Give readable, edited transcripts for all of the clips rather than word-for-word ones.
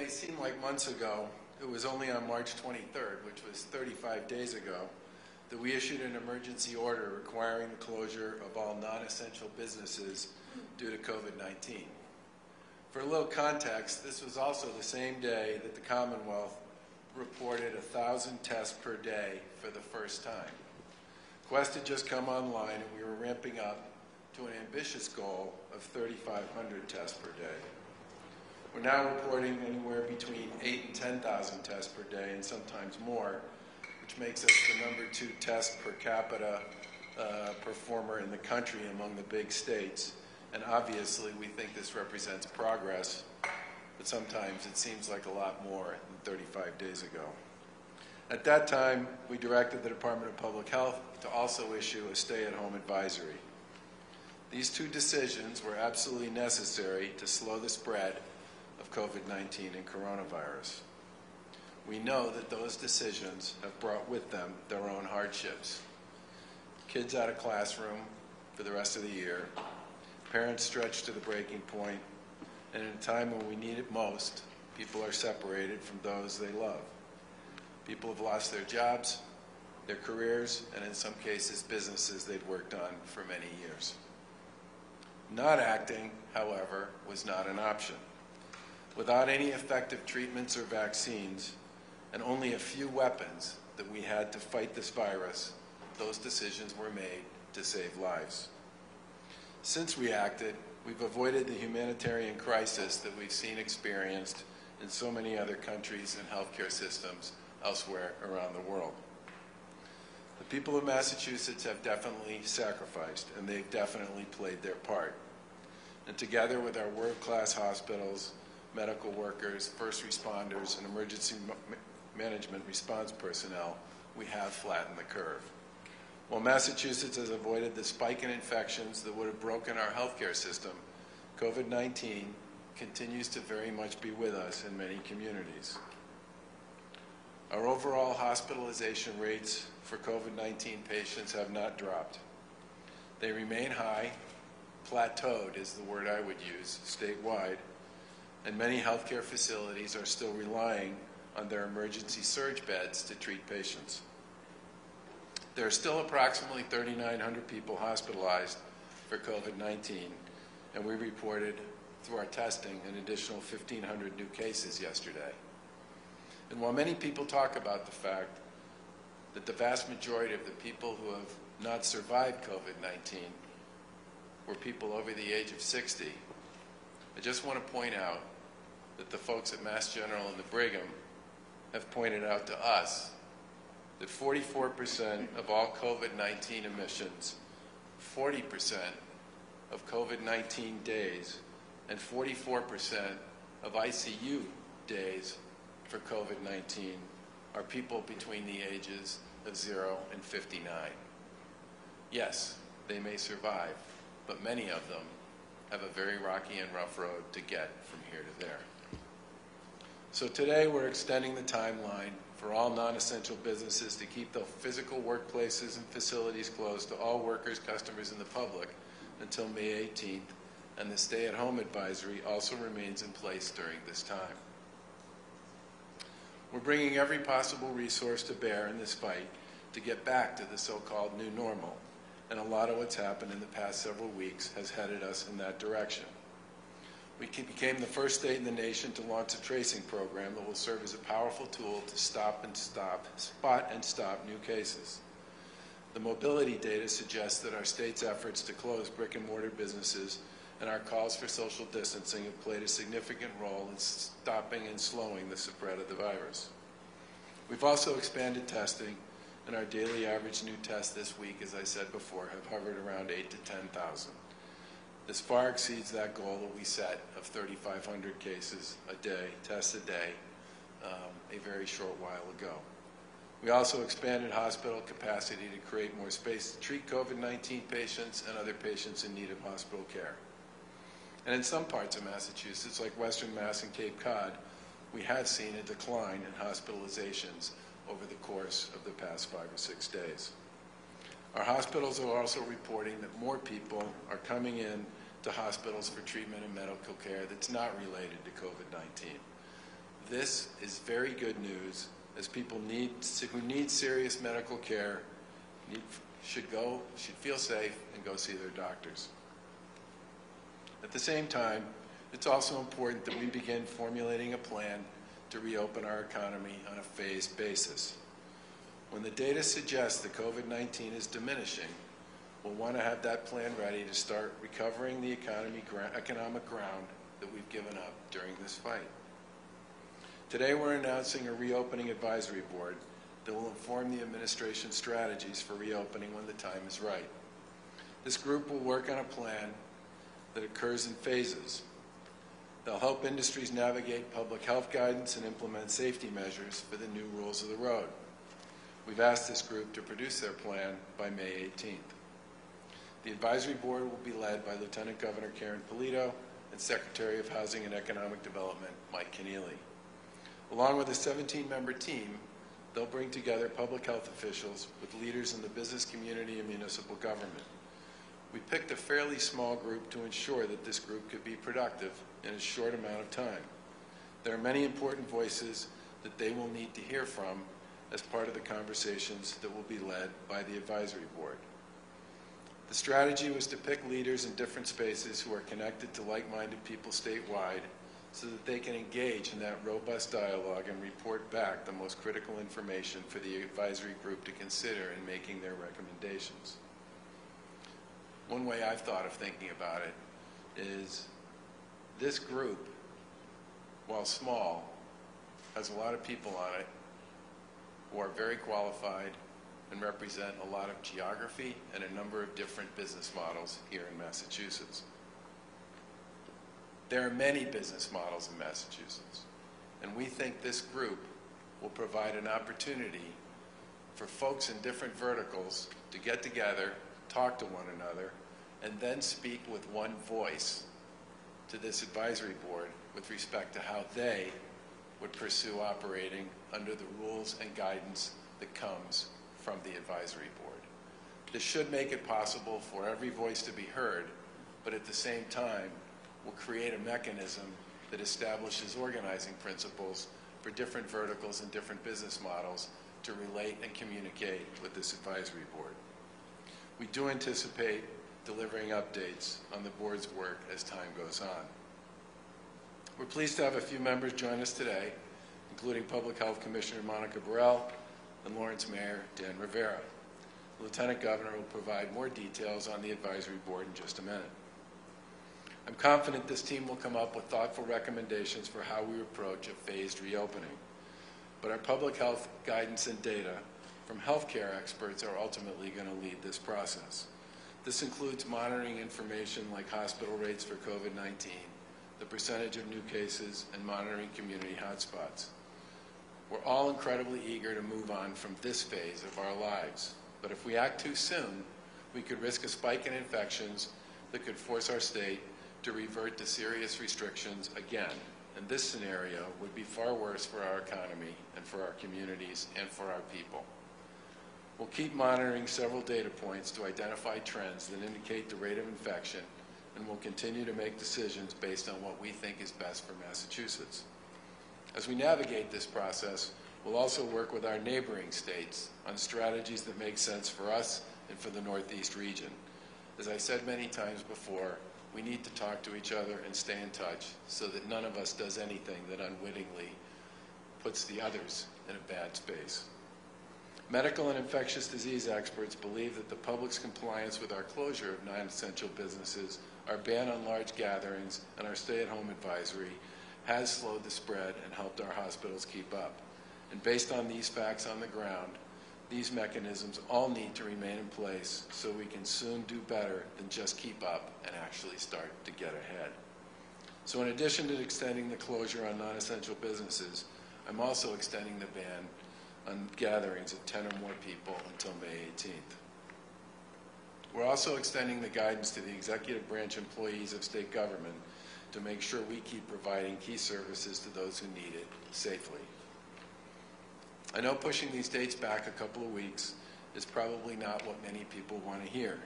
may seem like months ago, it was only on March 23rd, which was 35 days ago, that we issued an emergency order requiring the closure of all non-essential businesses due to COVID-19. For a little context, this was also the same day that the Commonwealth reported 1,000 tests per day for the first time. Quest had just come online and we were ramping up to an ambitious goal of 3,500 tests per day. We're now reporting anywhere between 8,000 and 10,000 tests per day and sometimes more, which makes us the #2 test per capita performer in the country among the big states. And obviously, we think this represents progress, but sometimes it seems like a lot more than 35 days ago. At that time, we directed the Department of Public Health to also issue a stay-at-home advisory. These two decisions were absolutely necessary to slow the spread of COVID-19 and coronavirus. We know that those decisions have brought with them their own hardships. Kids out of classroom for the rest of the year, parents stretched to the breaking point, and in a time when we need it most, people are separated from those they love. People have lost their jobs, their careers, and in some cases, businesses they'd worked on for many years. Not acting, however, was not an option. Without any effective treatments or vaccines, and only a few weapons that we had to fight this virus, those decisions were made to save lives. Since we acted, we've avoided the humanitarian crisis that we've seen experienced in so many other countries and healthcare systems elsewhere around the world. The people of Massachusetts have definitely sacrificed, and they've definitely played their part. And together with our world-class hospitals, medical workers, first responders, and emergency management response personnel, we have flattened the curve. While Massachusetts has avoided the spike in infections that would have broken our healthcare system, COVID-19 continues to very much be with us in many communities. Our overall hospitalization rates for COVID-19 patients have not dropped. They remain high, plateaued is the word I would use, statewide, and many healthcare facilities are still relying on their emergency surge beds to treat patients. There are still approximately 3,900 people hospitalized for COVID-19, and we reported through our testing an additional 1,500 new cases yesterday. And while many people talk about the fact that the vast majority of the people who have not survived COVID-19 were people over the age of 60, I just want to point out that the folks at Mass General and the Brigham have pointed out to us that 44% of all COVID-19 admissions, 40% of COVID-19 days, and 44% of ICU days for COVID-19 are people between the ages of 0 and 59. Yes, they may survive, but many of them have a very rocky and rough road to get from here to there. So today we're extending the timeline for all non-essential businesses to keep the physical workplaces and facilities closed to all workers, customers, and the public until May 18th, and the stay-at-home advisory also remains in place during this time. We're bringing every possible resource to bear in this fight to get back to the so-called new normal, and a lot of what's happened in the past several weeks has headed us in that direction. We became the first state in the nation to launch a tracing program that will serve as a powerful tool to spot and stop new cases. The mobility data suggests that our state's efforts to close brick and mortar businesses and our calls for social distancing have played a significant role in stopping and slowing the spread of the virus. We've also expanded testing, and our daily average new tests this week, as I said before, have hovered around 8,000 to 10,000. This far exceeds that goal that we set of 3,500 cases a day, tests a day, a very short while ago. We also expanded hospital capacity to create more space to treat COVID-19 patients and other patients in need of hospital care. And in some parts of Massachusetts, like Western Mass and Cape Cod, we have seen a decline in hospitalizations over the course of the past 5 or 6 days. Our hospitals are also reporting that more people are coming in to hospitals for treatment and medical care that's not related to COVID-19. This is very good news, as people who need serious medical care should feel safe and go see their doctors. At the same time, it's also important that we begin formulating a plan to reopen our economy on a phased basis. When the data suggests that COVID-19 is diminishing, we'll want to have that plan ready to start recovering the economic ground that we've given up during this fight. Today we're announcing a reopening advisory board that will inform the administration's strategies for reopening when the time is right. This group will work on a plan that occurs in phases. They'll help industries navigate public health guidance and implement safety measures for the new rules of the road. We've asked this group to produce their plan by May 18th. The advisory board will be led by Lieutenant Governor Karen Polito and Secretary of Housing and Economic Development Mike Keneally. Along with a 17-member team, they'll bring together public health officials with leaders in the business community and municipal government. We picked a fairly small group to ensure that this group could be productive in a short amount of time. There are many important voices that they will need to hear from as part of the conversations that will be led by the advisory board. The strategy was to pick leaders in different spaces who are connected to like-minded people statewide so that they can engage in that robust dialogue and report back the most critical information for the advisory group to consider in making their recommendations. One way I've thought of thinking about it is this group, while small, has a lot of people on it who are very qualified and represent a lot of geography and a number of different business models here in Massachusetts. There are many business models in Massachusetts, and we think this group will provide an opportunity for folks in different verticals to get together, talk to one another, and then speak with one voice to this advisory board with respect to how they would pursue operating under the rules and guidance that comes from the advisory board. This should make it possible for every voice to be heard, but at the same time will create a mechanism that establishes organizing principles for different verticals and different business models to relate and communicate with this advisory board. We do anticipate delivering updates on the board's work as time goes on. We're pleased to have a few members join us today, including Public Health Commissioner Monica Burrell and Lawrence Mayor Dan Rivera. The Lieutenant Governor will provide more details on the advisory board in just a minute. I'm confident this team will come up with thoughtful recommendations for how we approach a phased reopening. But our public health guidance and data from healthcare experts are ultimately going to lead this process. This includes monitoring information like hospital rates for COVID-19, the percentage of new cases, and monitoring community hotspots. We're all incredibly eager to move on from this phase of our lives. But if we act too soon, we could risk a spike in infections that could force our state to revert to serious restrictions again. And this scenario would be far worse for our economy and for our communities and for our people. We'll keep monitoring several data points to identify trends that indicate the rate of infection, and we'll continue to make decisions based on what we think is best for Massachusetts. As we navigate this process, we'll also work with our neighboring states on strategies that make sense for us and for the Northeast region. As I said many times before, we need to talk to each other and stay in touch so that none of us does anything that unwittingly puts the others in a bad space. Medical and infectious disease experts believe that the public's compliance with our closure of non-essential businesses, our ban on large gatherings, and our stay-at-home advisory has slowed the spread and helped our hospitals keep up. And based on these facts on the ground, these mechanisms all need to remain in place so we can soon do better than just keep up and actually start to get ahead. So in addition to extending the closure on non-essential businesses, I'm also extending the ban on gatherings of 10 or more people until May 18th. We're also extending the guidance to the executive branch employees of state government to make sure we keep providing key services to those who need it safely. I know pushing these dates back a couple of weeks is probably not what many people want to hear.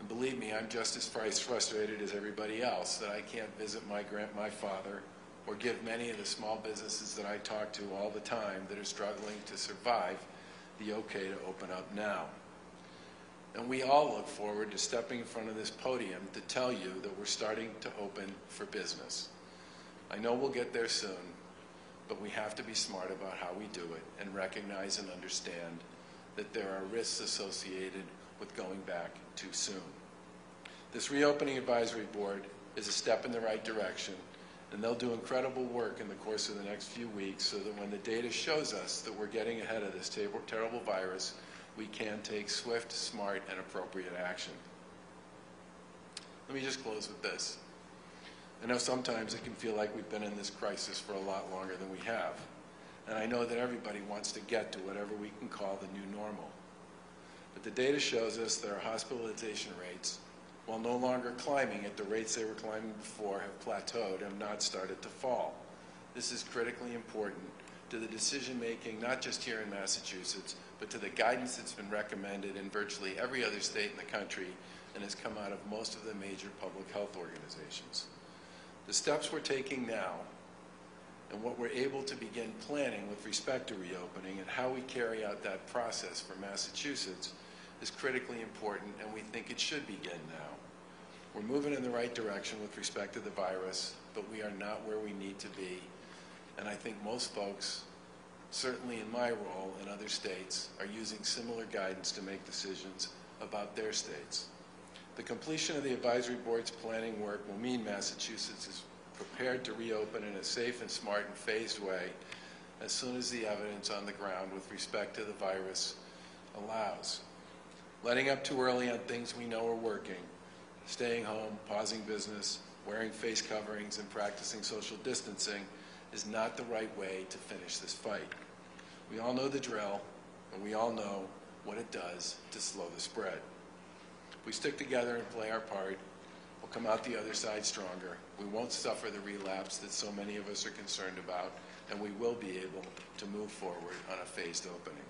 And believe me, I'm just as frustrated as everybody else that I can't visit my father or give many of the small businesses that I talk to all the time that are struggling to survive the okay to open up now. And we all look forward to stepping in front of this podium to tell you that we're starting to open for business. I know we'll get there soon, but we have to be smart about how we do it and recognize and understand that there are risks associated with going back too soon. This Reopening Advisory Board is a step in the right direction, and they'll do incredible work in the course of the next few weeks so that when the data shows us that we're getting ahead of this terrible virus, we can take swift, smart, and appropriate action. Let me just close with this. I know sometimes it can feel like we've been in this crisis for a lot longer than we have. And I know that everybody wants to get to whatever we can call the new normal. But the data shows us that our hospitalization rates, while no longer climbing at the rates they were climbing before, have plateaued and not started to fall. This is critically important to the decision-making, not just here in Massachusetts, but to the guidance that's been recommended in virtually every other state in the country and has come out of most of the major public health organizations. The steps we're taking now and what we're able to begin planning with respect to reopening and how we carry out that process for Massachusetts is critically important, and we think it should begin now. We're moving in the right direction with respect to the virus, but we are not where we need to be. And I think most folks, certainly in my role in other states, are using similar guidance to make decisions about their states. The completion of the advisory board's planning work will mean Massachusetts is prepared to reopen in a safe and smart and phased way as soon as the evidence on the ground with respect to the virus allows. Letting up too early on things we know are working, staying home, pausing business, wearing face coverings, and practicing social distancing is not the right way to finish this fight. We all know the drill, and we all know what it does to slow the spread. If we stick together and play our part, we'll come out the other side stronger. We won't suffer the relapse that so many of us are concerned about, and we will be able to move forward on a phased opening.